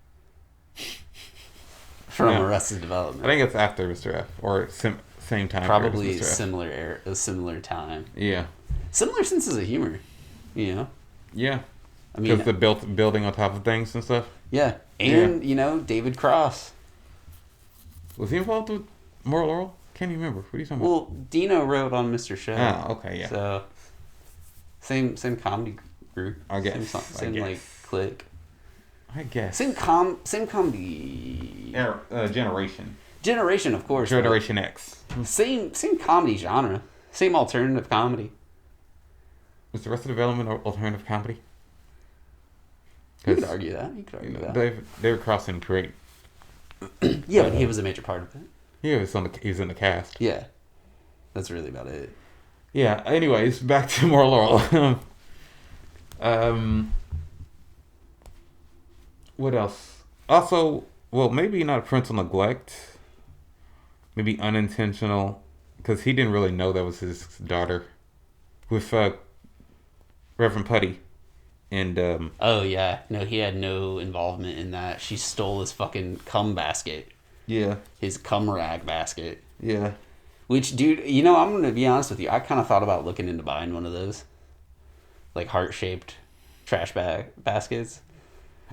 Speaker 2: From Arrested Development.
Speaker 1: I think it's after Mr. F. Or same time.
Speaker 2: Probably
Speaker 1: Mr. F.
Speaker 2: a similar time.
Speaker 1: Yeah.
Speaker 2: Similar senses of humor,
Speaker 1: Yeah.
Speaker 2: I mean,
Speaker 1: Because the building on top of things and stuff.
Speaker 2: yeah, and David Cross.
Speaker 1: Was he involved with Moral Orel? Can't even remember. What are you talking about?
Speaker 2: Well, Dino wrote on Mr. Show.
Speaker 1: Oh, okay, yeah.
Speaker 2: So same comedy group.
Speaker 1: I guess.
Speaker 2: Same like clique.
Speaker 1: I guess.
Speaker 2: Same comedy.
Speaker 1: Generation,
Speaker 2: of course.
Speaker 1: Generation X.
Speaker 2: Same comedy genre. Same alternative comedy.
Speaker 1: Was the rest of development alternative comedy?
Speaker 2: You could argue that.
Speaker 1: David Cross didn't create.
Speaker 2: Yeah, but he was a major part of it.
Speaker 1: He was in the cast.
Speaker 2: Yeah, that's really about it.
Speaker 1: Yeah. Anyways, back to Moral Orel. What else? Also, well, maybe not parental neglect. Maybe unintentional, because he didn't really know that was his daughter. With Reverend Putty, and
Speaker 2: Oh yeah, no, he had no involvement in that. She stole his fucking cum basket.
Speaker 1: yeah,
Speaker 2: His cum rag basket.
Speaker 1: yeah.
Speaker 2: Which, dude, I'm gonna be honest with you. I kind of thought about looking into buying one of those, like heart-shaped trash baskets.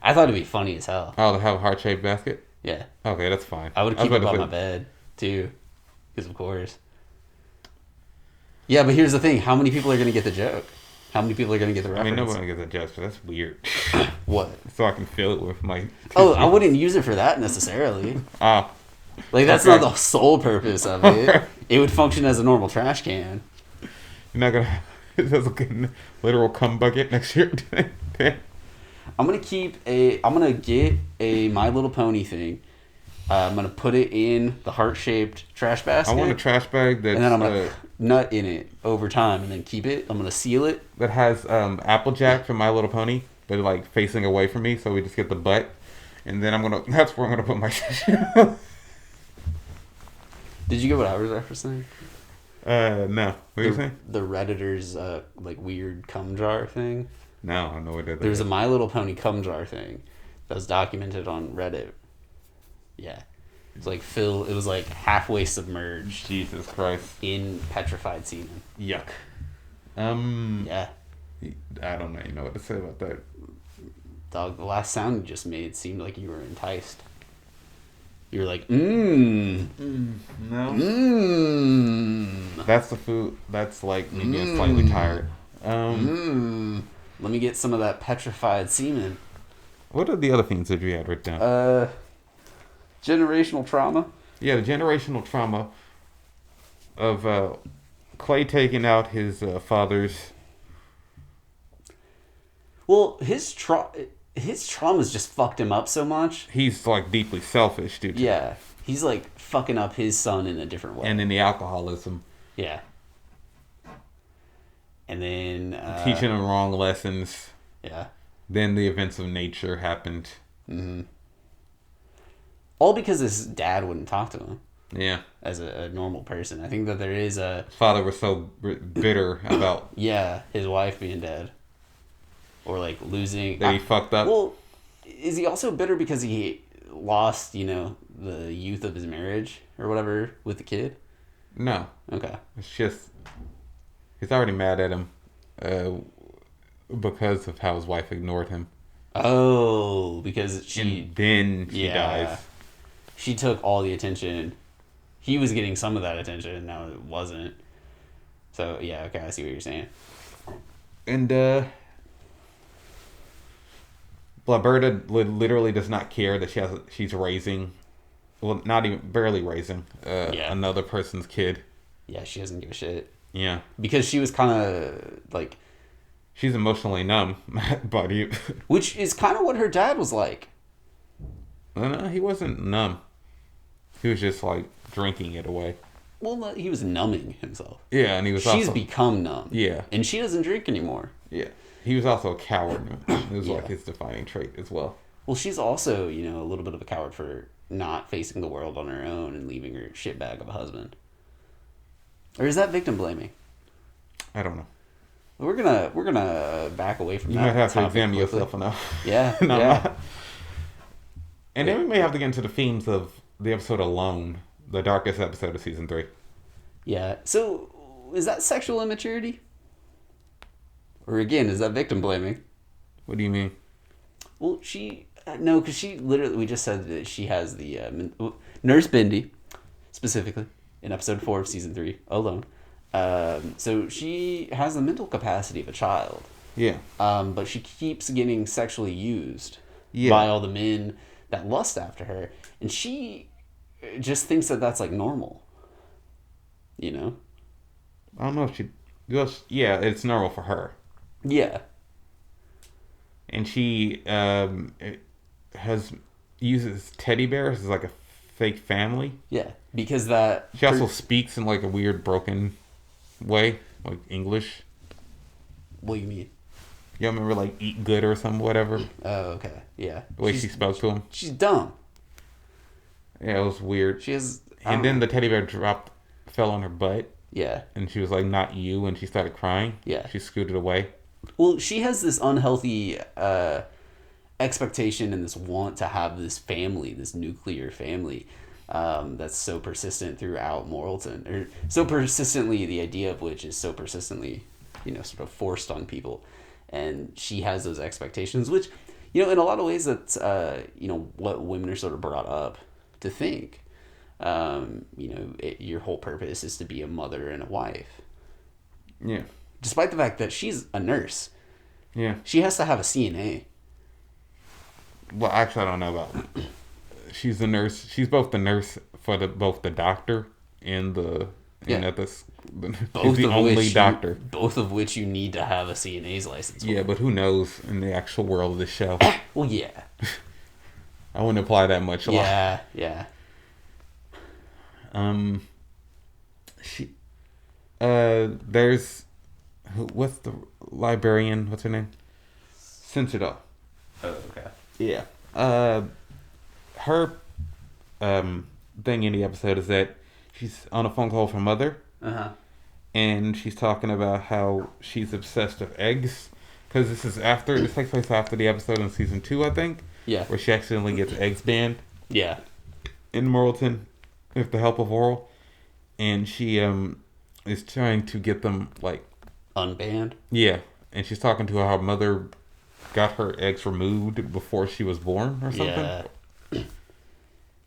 Speaker 2: I thought it'd be funny as hell.
Speaker 1: Oh, to have a heart-shaped basket.
Speaker 2: Yeah,
Speaker 1: Okay, that's fine.
Speaker 2: I would keep it by my bed too, because of course. Yeah, but here's the thing: how many people are gonna get the joke? How many people are gonna get the reference?
Speaker 1: I mean, nobody gets a joke, but that's weird.
Speaker 2: What?
Speaker 1: So I can fill it with my.
Speaker 2: Oh, I wouldn't use it for that necessarily.
Speaker 1: Ah.
Speaker 2: Like, that's not the sole purpose of it. It would function as a normal trash can.
Speaker 1: You're not gonna. There's like a literal cum bucket next year.
Speaker 2: I'm gonna get a My Little Pony thing. I'm gonna put it in the heart-shaped trash basket.
Speaker 1: I want a trash bag that's
Speaker 2: and then I'm gonna nut in it over time, and then keep it. I'm gonna seal it.
Speaker 1: that has Applejack from My Little Pony, but like facing away from me, so we just get the butt, and then that's where I'm gonna put my shit.
Speaker 2: Did you get what I was referencing?
Speaker 1: No. What are you saying?
Speaker 2: The Redditor's like weird cum jar thing.
Speaker 1: No, I don't know what it is.
Speaker 2: There's a My Little Pony cum jar thing that was documented on Reddit. Yeah. It's like it was like halfway submerged.
Speaker 1: Jesus Christ.
Speaker 2: In petrified semen.
Speaker 1: Yuck.
Speaker 2: Yeah.
Speaker 1: I don't even know what to say about that.
Speaker 2: Dog, the last sound you just made seemed like you were enticed. You're like,
Speaker 1: No.
Speaker 2: mmm.
Speaker 1: That's the food. That's like me being slightly tired.
Speaker 2: Let me get some of that petrified semen.
Speaker 1: What are the other things that you had written down?
Speaker 2: Generational trauma.
Speaker 1: Yeah, the generational trauma of Clay taking out his father's.
Speaker 2: Well, his trauma's just fucked him up so much.
Speaker 1: He's like deeply selfish due to
Speaker 2: Yeah, he's like fucking up his son in a different way.
Speaker 1: and then the alcoholism,
Speaker 2: Yeah. And then
Speaker 1: teaching him wrong lessons.
Speaker 2: Yeah.
Speaker 1: Then the events of nature happened.
Speaker 2: Mm-hmm. All because his dad wouldn't talk to him.
Speaker 1: Yeah.
Speaker 2: As a normal person. I think that there is a...
Speaker 1: His father was so bitter about...
Speaker 2: Yeah, his wife being dead. Or like losing...
Speaker 1: That he fucked up?
Speaker 2: Well, is he also bitter because he lost, the youth of his marriage or whatever with the kid?
Speaker 1: No.
Speaker 2: Okay.
Speaker 1: It's just... He's already mad at him because of how his wife ignored him.
Speaker 2: Oh, because
Speaker 1: And then she dies.
Speaker 2: She took all the attention. He was getting some of that attention, now it wasn't. So, yeah, okay, I see what you're saying.
Speaker 1: And, Blaberta literally does not care that she's raising, well, not even, barely raising, another person's kid.
Speaker 2: Yeah, she doesn't give a shit.
Speaker 1: Yeah.
Speaker 2: Because she was kind of, like...
Speaker 1: She's emotionally numb, but he...
Speaker 2: Which is kind of what her dad was like.
Speaker 1: No, he wasn't numb. He was just, like, drinking it away.
Speaker 2: Well, he was numbing himself.
Speaker 1: Yeah, and he was
Speaker 2: She's become numb.
Speaker 1: Yeah.
Speaker 2: And she doesn't drink anymore.
Speaker 1: Yeah. He was also a coward. It was like his defining trait as well.
Speaker 2: Well, she's also, a little bit of a coward for not facing the world on her own and leaving her shitbag of a husband. Or is that victim blaming?
Speaker 1: I don't know.
Speaker 2: We're gonna back away from that.
Speaker 1: You might have to examine yourself enough.
Speaker 2: Yeah.
Speaker 1: Yeah. And then we may have to get into the themes of the episode alone, the darkest episode of season 3.
Speaker 2: Yeah. So, is that sexual immaturity? Or again, is that victim blaming?
Speaker 1: What do you mean?
Speaker 2: Well, no, because she literally, we just said that she has the Nurse Bindi, specifically in episode 4 of season 3 alone. So she has the mental capacity of a child.
Speaker 1: Yeah.
Speaker 2: But she keeps getting sexually used by all the men that lust after her, and she just thinks that that's like normal.
Speaker 1: I don't know if she goes. Yeah, it's normal for her.
Speaker 2: Yeah.
Speaker 1: And she uses teddy bears as like a fake family.
Speaker 2: Yeah, because that...
Speaker 1: She also speaks in like a weird broken way, like English.
Speaker 2: What do you mean?
Speaker 1: You remember like eat good or something, whatever?
Speaker 2: Oh, okay. Yeah.
Speaker 1: The way she spoke to him.
Speaker 2: She's dumb.
Speaker 1: Yeah, it was weird.
Speaker 2: She has...
Speaker 1: And then the teddy bear fell on her butt.
Speaker 2: Yeah.
Speaker 1: And she was like, not you, and she started crying.
Speaker 2: Yeah.
Speaker 1: She scooted away.
Speaker 2: Well, she has this unhealthy expectation and this want to have this family, this nuclear family, that's so persistent throughout Moralton, or so persistently, the idea of which is so persistently, sort of forced on people. And she has those expectations, which, in a lot of ways, that's, what women are sort of brought up to think. Your whole purpose is to be a mother and a wife.
Speaker 1: Yeah.
Speaker 2: Despite the fact that she's a nurse.
Speaker 1: Yeah.
Speaker 2: She has to have a CNA.
Speaker 1: Well, actually, I don't know about... She's the nurse. She's both the nurse for both the doctor and the...
Speaker 2: Yeah.
Speaker 1: And she's
Speaker 2: Both
Speaker 1: the
Speaker 2: of
Speaker 1: only
Speaker 2: which
Speaker 1: doctor.
Speaker 2: Both of which you need to have a CNA's license for.
Speaker 1: Yeah, but who knows in the actual world of this show?
Speaker 2: Well, yeah.
Speaker 1: I wouldn't apply that much.
Speaker 2: Yeah.
Speaker 1: There's... What's the librarian? What's her name? Sensido.
Speaker 2: Oh, okay.
Speaker 1: Yeah. Her thing in the episode is that she's on a phone call with her mother.
Speaker 2: Uh-huh.
Speaker 1: And she's talking about how she's obsessed with eggs. Because this takes place after the episode in season 2, I think.
Speaker 2: Yeah.
Speaker 1: Where she accidentally gets eggs banned.
Speaker 2: Yeah.
Speaker 1: In Moralton with the help of Oral. And she is trying to get them, like...
Speaker 2: Unbanned?
Speaker 1: Yeah. And she's talking to how her mother got her eggs removed before she was born or something.
Speaker 2: Yeah.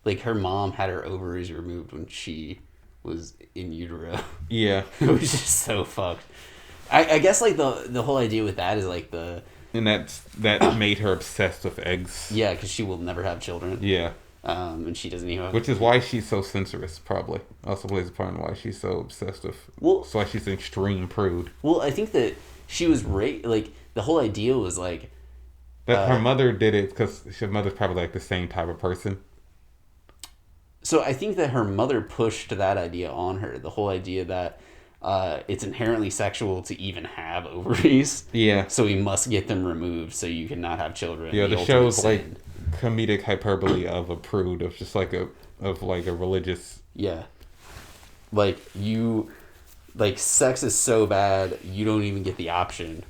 Speaker 2: Like, her mom had her ovaries removed when she was in utero.
Speaker 1: Yeah.
Speaker 2: It was just so fucked. I guess, like, the whole idea with that is, like,
Speaker 1: And that made her obsessed with eggs.
Speaker 2: yeah, because she will never have children.
Speaker 1: Yeah.
Speaker 2: And she doesn't even have...
Speaker 1: Which is why she's so censorious, probably. Also plays a part in why she's so obsessed with...
Speaker 2: Well,
Speaker 1: that's why she's an extreme prude.
Speaker 2: Well, I think that she was like, the whole idea was, like...
Speaker 1: But her mother did it because her mother's probably, like, the same type of person.
Speaker 2: So I think that her mother pushed that idea on her. The whole idea that it's inherently sexual to even have ovaries.
Speaker 1: Yeah.
Speaker 2: So we must get them removed so you cannot have children.
Speaker 1: Yeah, the show's, like, comedic hyperbole of a prude, of just, like, a religious...
Speaker 2: Yeah. Like, sex is so bad, you don't even get the option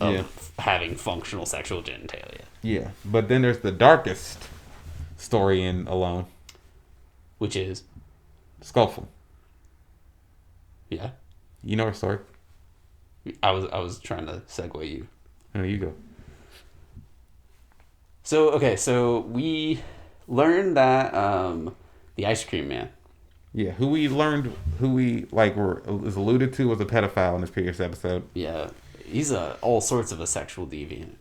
Speaker 2: of having functional sexual genitalia.
Speaker 1: Yeah, but then there's the darkest story in Alone.
Speaker 2: Which is?
Speaker 1: Skullful.
Speaker 2: Yeah.
Speaker 1: You know her story?
Speaker 2: I was trying to segue you.
Speaker 1: There you go.
Speaker 2: So, okay, so we learned that the ice cream man.
Speaker 1: Yeah, who we was alluded to was a pedophile in this previous episode.
Speaker 2: Yeah, he's all sorts of a sexual deviant.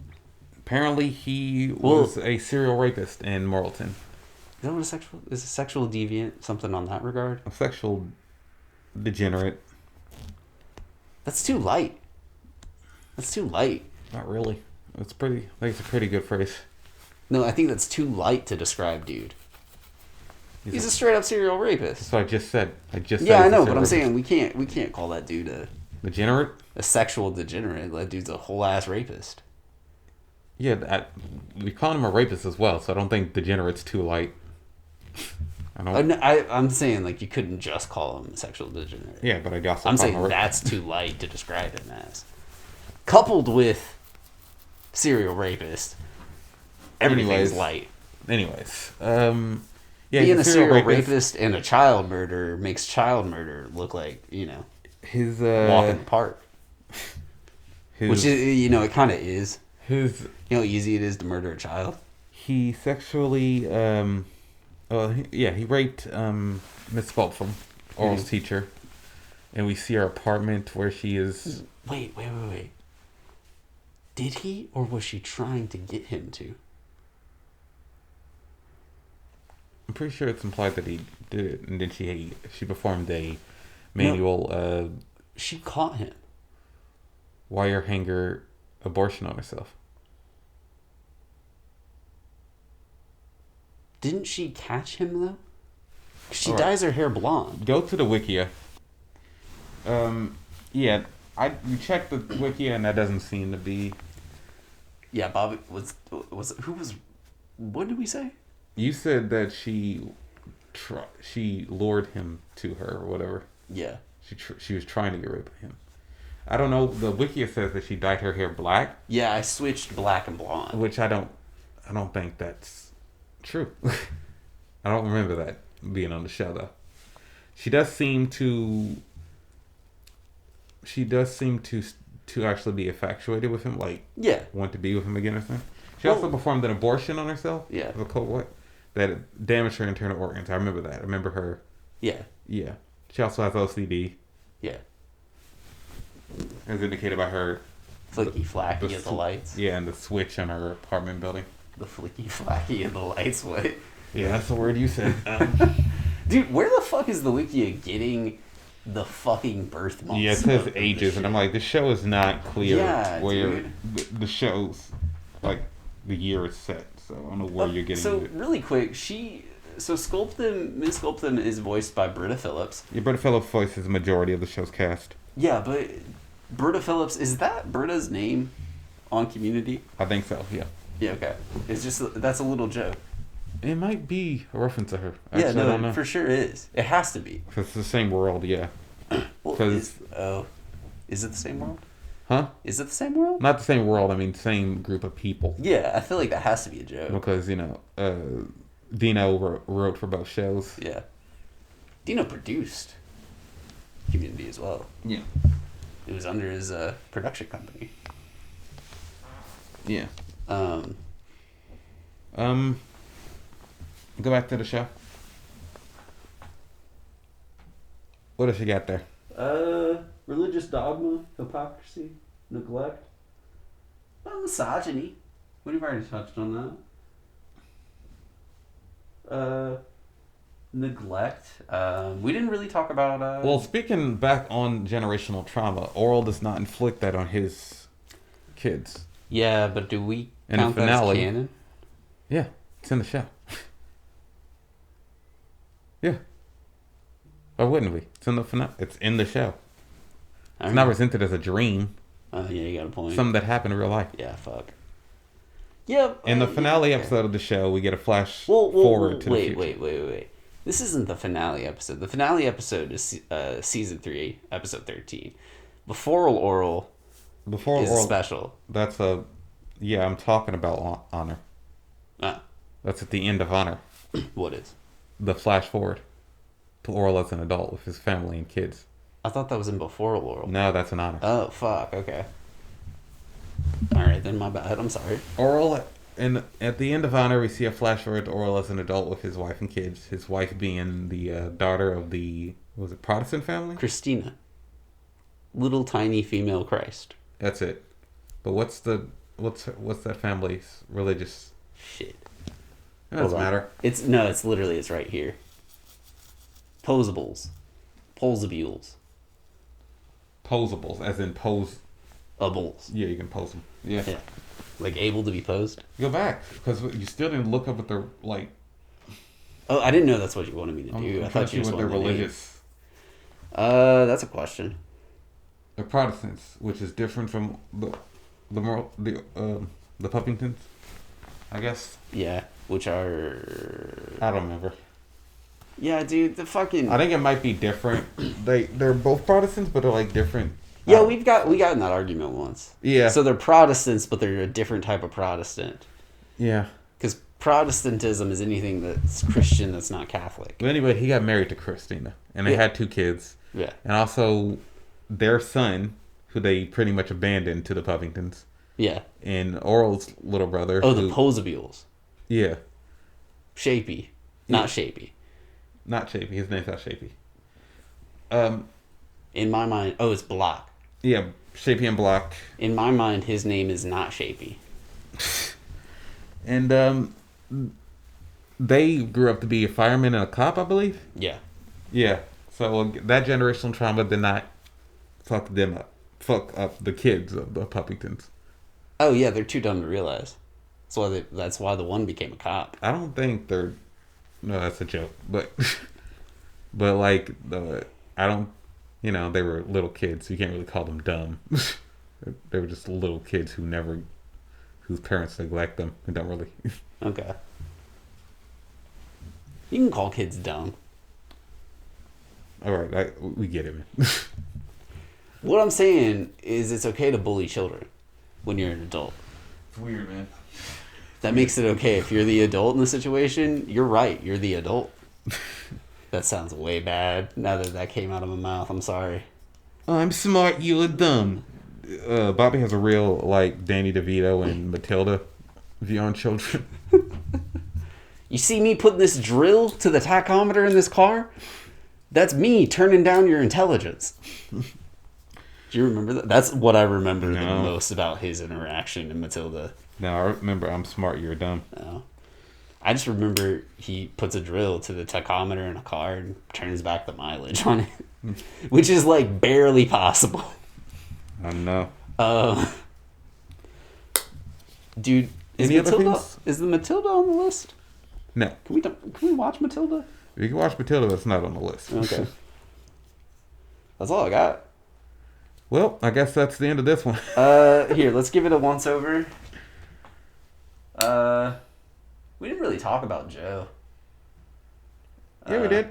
Speaker 1: Apparently, he was a serial rapist in Moralton.
Speaker 2: Is that what is a sexual deviant? Something on that regard?
Speaker 1: A sexual degenerate.
Speaker 2: That's too light.
Speaker 1: Not really. It's pretty. I think it's a pretty good phrase.
Speaker 2: No, I think that's too light to describe, dude. He's a straight up serial rapist.
Speaker 1: That's what I just said.
Speaker 2: Yeah, I know, but I'm saying we can't call that dude a
Speaker 1: degenerate.
Speaker 2: A sexual degenerate. That dude's a whole ass rapist.
Speaker 1: Yeah, we call him a rapist as well, so I don't think degenerate's too light.
Speaker 2: I'm saying, like, you couldn't just call him a sexual degenerate.
Speaker 1: Yeah, but I also
Speaker 2: I'm saying that's too light to describe him as. Coupled with serial rapist, everything's light.
Speaker 1: Anyways,
Speaker 2: yeah, being a serial rapist and a child murderer makes child murder look like,
Speaker 1: his
Speaker 2: walk in the park. Which is, it kind of is. You know how easy it is to murder a child?
Speaker 1: He sexually, he raped Miss Fulton, Oral's teacher, and we see her apartment where she is.
Speaker 2: Wait. Did he, or was she trying to get him to?
Speaker 1: I'm pretty sure it's implied that he did it, and then she performed a manual. No,
Speaker 2: she caught him.
Speaker 1: Wire hanger abortion on herself.
Speaker 2: Didn't she catch him though? She dyes her hair blonde.
Speaker 1: Go to the Wikia. You checked the Wikia and that doesn't seem to be.
Speaker 2: Yeah, Bobby was. What did we say?
Speaker 1: You said that she lured him to her or whatever.
Speaker 2: Yeah.
Speaker 1: She was trying to get rid of him. I don't know. The Wikia says that she dyed her hair black.
Speaker 2: Yeah, I switched black and blonde.
Speaker 1: Which I don't think that's true. I don't remember that being on the show though. She does seem to actually be infatuated with him, like want to be with him again or something. She also performed an abortion on herself. Yeah. That damaged her internal organs. I remember that. I remember her. Yeah. Yeah. She also has OCD. Yeah. As indicated by her
Speaker 2: flicky flacky of the lights.
Speaker 1: Yeah, and the switch on her apartment building.
Speaker 2: The flicky flacky of the lights. What?
Speaker 1: Yeah, that's the word you said.
Speaker 2: Dude, where the fuck is the Wikia getting the fucking birth months?
Speaker 1: Yeah, it says ages, and I'm like, the show is not clear where the show's, like, the year is set. So I don't know where you're getting it.
Speaker 2: Really quick, Miss Sculpton is voiced by Britta Phillips.
Speaker 1: Yeah, Britta Phillips voices the majority of the show's cast.
Speaker 2: Yeah, but Britta Phillips, is that Britta's name on Community?
Speaker 1: I think so, yeah.
Speaker 2: Yeah, okay. It's just, that's a little joke.
Speaker 1: It might be a reference to her. Actually,
Speaker 2: yeah, no, I don't know. For sure is. It has to be.
Speaker 1: Because it's the same world, yeah.
Speaker 2: Is it the same world?
Speaker 1: Huh?
Speaker 2: Is it the same world?
Speaker 1: Not the same world, I mean same group of people.
Speaker 2: Yeah, I feel like that has to be a joke.
Speaker 1: Because, Dino wrote for both shows.
Speaker 2: Yeah. Dino produced Community as well.
Speaker 1: Yeah.
Speaker 2: It was under his production company.
Speaker 1: Yeah. Go back to the show. What does she got there?
Speaker 2: Religious dogma, hypocrisy, neglect, misogyny. We've already touched on that. Neglect. We didn't really talk about.
Speaker 1: Well, speaking back on generational trauma, Oral does not inflict that on his kids.
Speaker 2: Yeah, but do we
Speaker 1: In the
Speaker 2: count that as
Speaker 1: finale-
Speaker 2: canon?
Speaker 1: Yeah, it's in the show. Yeah. Why wouldn't we? It's in the finale. It's in the show. It's not presented as a dream.
Speaker 2: Yeah, you got a point.
Speaker 1: Something that happened in real life.
Speaker 2: Yeah, fuck. Yep.
Speaker 1: In the finale episode of the show, we get a flash
Speaker 2: forward
Speaker 1: forward to the future.
Speaker 2: Wait. This isn't the finale episode. The finale episode is season 3, episode 13. Before Oral is
Speaker 1: Oral,
Speaker 2: special.
Speaker 1: That's a... Yeah, I'm talking about Honor. That's at the end of Honor.
Speaker 2: What is?
Speaker 1: The flash forward to Oral as an adult with his family and kids.
Speaker 2: I thought that was in Before Oral.
Speaker 1: No, that's an Honor.
Speaker 2: Oh, fuck. Okay. Alright, then my bad. I'm sorry.
Speaker 1: Oral, and at the end of Honor, we see a flash forward to Oral as an adult with his wife and kids. His wife being the daughter of the, was it Protestant family?
Speaker 2: Christina. Little tiny female Christ.
Speaker 1: That's it. But what's that family's religious?
Speaker 2: Shit.
Speaker 1: It doesn't matter.
Speaker 2: It's literally, it's right here. Posables. Posabules.
Speaker 1: Posables, as in pose.
Speaker 2: Ables.
Speaker 1: Yeah, you can pose them. Yeah.
Speaker 2: Like able to be posed?
Speaker 1: Go back, because you still didn't look up at their, like...
Speaker 2: Oh, I didn't know that's what you wanted me to do. I thought you just wanted
Speaker 1: their religious...
Speaker 2: That's a question.
Speaker 1: They're Protestants, which is different from the Puffingtons, I guess.
Speaker 2: Yeah, which are...
Speaker 1: I don't remember.
Speaker 2: Yeah, dude, the fucking...
Speaker 1: I think it might be different. They're both Protestants, but they're like different.
Speaker 2: Yeah, we got in that argument once.
Speaker 1: Yeah.
Speaker 2: So they're Protestants, but they're a different type of Protestant.
Speaker 1: Yeah.
Speaker 2: Because Protestantism is anything that's Christian that's not Catholic.
Speaker 1: But anyway, he got married to Christina, and they had 2 kids.
Speaker 2: Yeah.
Speaker 1: And also, their son, who they pretty much abandoned to the Puffingtons.
Speaker 2: Yeah.
Speaker 1: And Oral's little brother.
Speaker 2: Oh, the Posabules.
Speaker 1: Yeah.
Speaker 2: Shapey. Not Shapey.
Speaker 1: Not Shapey. His name's not Shapey.
Speaker 2: In my mind, it's Block.
Speaker 1: Yeah, Shapey and Block.
Speaker 2: In my mind, his name is not Shapey.
Speaker 1: And they grew up to be a fireman and a cop, I believe.
Speaker 2: Yeah.
Speaker 1: Yeah. So that generational trauma did not fuck them up. Fuck up the kids of the Puffingtons.
Speaker 2: Oh yeah, they're too dumb to realize. That's why the one became a cop.
Speaker 1: I don't think they're... No, that's a joke. But like, I don't... You know, they were little kids, so you can't really call them dumb. They were just little kids whose parents neglect them and don't really...
Speaker 2: Okay. You can call kids dumb.
Speaker 1: Alright, we get it, man.
Speaker 2: What I'm saying is it's okay to bully children when you're an adult.
Speaker 1: It's weird, man.
Speaker 2: That makes it okay. If you're the adult in the situation, you're right. You're the adult. That sounds way bad. Now that came out of my mouth, I'm sorry.
Speaker 1: I'm smart, you're dumb. Bobby has a real, like, Danny DeVito and Matilda view on children.
Speaker 2: You see me putting this drill to the tachometer in this car? That's me turning down your intelligence. Do you remember that? That's what I remember the most about his interaction in Matilda.
Speaker 1: No, I remember I'm smart, you're dumb.
Speaker 2: No. I just remember he puts a drill to the tachometer in a car and turns back the mileage on it. Which is like barely possible.
Speaker 1: I know.
Speaker 2: Dude, is
Speaker 1: Any other
Speaker 2: Matilda,
Speaker 1: things?
Speaker 2: is the Matilda on the list?
Speaker 1: No.
Speaker 2: Can we watch Matilda?
Speaker 1: You can watch Matilda, but it's not on the list.
Speaker 2: Okay. That's all I got.
Speaker 1: Well, I guess that's the end of this one.
Speaker 2: Here, let's give it a once over. We didn't really talk about Joe.
Speaker 1: Yeah, we did.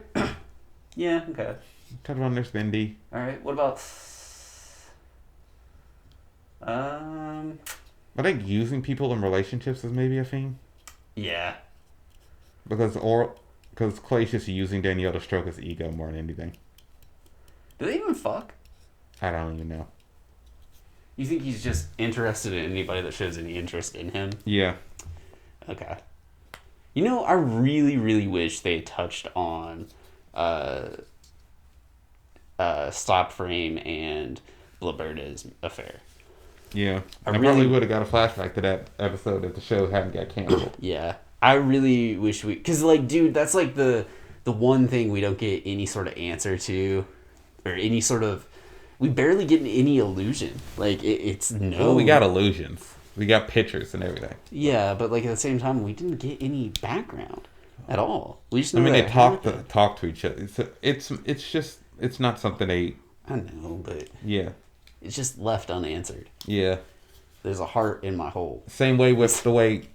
Speaker 2: Yeah, okay.
Speaker 1: Talked about Nurse Bendy.
Speaker 2: Alright, what about...
Speaker 1: I think using people in relationships is maybe a thing.
Speaker 2: Yeah.
Speaker 1: Because Clay's just using Danielle to stroke his ego more than anything.
Speaker 2: Do they even fuck?
Speaker 1: I don't even know.
Speaker 2: You think he's just interested in anybody that shows any interest in him?
Speaker 1: Yeah.
Speaker 2: Okay. You know, I really, really wish they touched on stop frame and Blaberta's affair.
Speaker 1: Yeah. I
Speaker 2: really-
Speaker 1: probably would have got a flashback to that episode if the show hadn't got canceled.
Speaker 2: Yeah, I really wish we, because like, dude, that's like the one thing we don't get any sort of answer to, or any sort of, we barely get any illusion. Like it's no.
Speaker 1: Well, we got illusions. We got pictures and everything.
Speaker 2: Yeah, but like at the same time, we didn't get any background at all. We just know
Speaker 1: I mean,
Speaker 2: that
Speaker 1: they
Speaker 2: it
Speaker 1: talk
Speaker 2: happened.
Speaker 1: to each other. It's not something they.
Speaker 2: I know, but
Speaker 1: Yeah.
Speaker 2: it's just left unanswered.
Speaker 1: Yeah.
Speaker 2: There's a heart in my hole.
Speaker 1: Same way with the way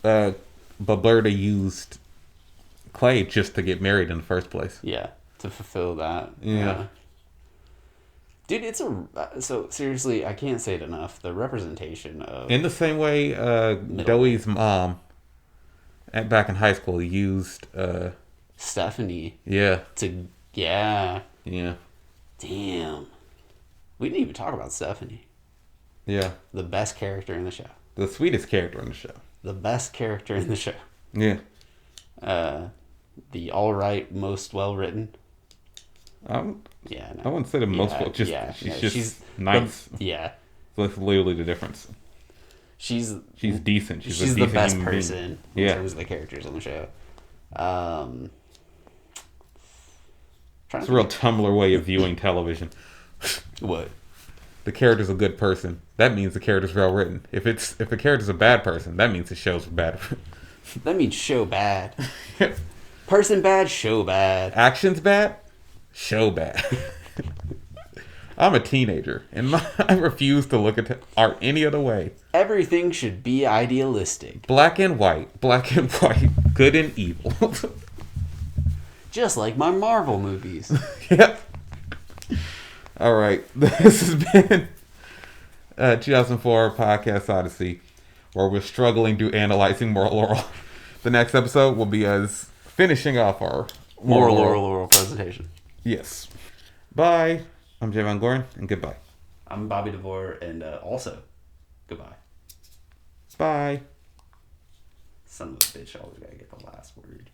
Speaker 1: Baberta used Clay just to get married in the first place.
Speaker 2: Yeah, to fulfill that.
Speaker 1: Yeah.
Speaker 2: Dude, it's so seriously, I can't say it enough. The representation of
Speaker 1: In the same way, Dewey's mom, back in high school, used.
Speaker 2: Stephanie
Speaker 1: Yeah.
Speaker 2: yeah.
Speaker 1: Yeah.
Speaker 2: Damn. We didn't even talk about Stephanie.
Speaker 1: Yeah.
Speaker 2: The best character in the show.
Speaker 1: The sweetest character in the show.
Speaker 2: The best character in the show.
Speaker 1: Yeah.
Speaker 2: The all right, most well written.
Speaker 1: Yeah. I wouldn't say the most. She's nice.
Speaker 2: Yeah.
Speaker 1: So that's literally the difference.
Speaker 2: She's
Speaker 1: decent. She's a
Speaker 2: the
Speaker 1: decent
Speaker 2: best
Speaker 1: human being.
Speaker 2: person in terms of the characters on the show.
Speaker 1: It's a real Tumblr way of viewing television.
Speaker 2: What?
Speaker 1: The character's a good person. That means the character's well written. If a character's a bad person, that means the show's bad.
Speaker 2: That means show bad. Person bad, show bad.
Speaker 1: Action's bad, show bad. I'm a teenager, and I refuse to look at art any other way.
Speaker 2: Everything should be idealistic.
Speaker 1: Black and white, good and evil.
Speaker 2: Just like my Marvel movies.
Speaker 1: Yep. All right. This has been 2004 Podcast Odyssey, where we're struggling to analyzing Moral Orel. The next episode will be us finishing off our
Speaker 2: Moral Orel presentation.
Speaker 1: Yes. Bye. I'm Jay Van Goren, and goodbye.
Speaker 2: I'm Bobby DeVore, and also, goodbye.
Speaker 1: Bye.
Speaker 2: Son of a bitch always gotta get the last word.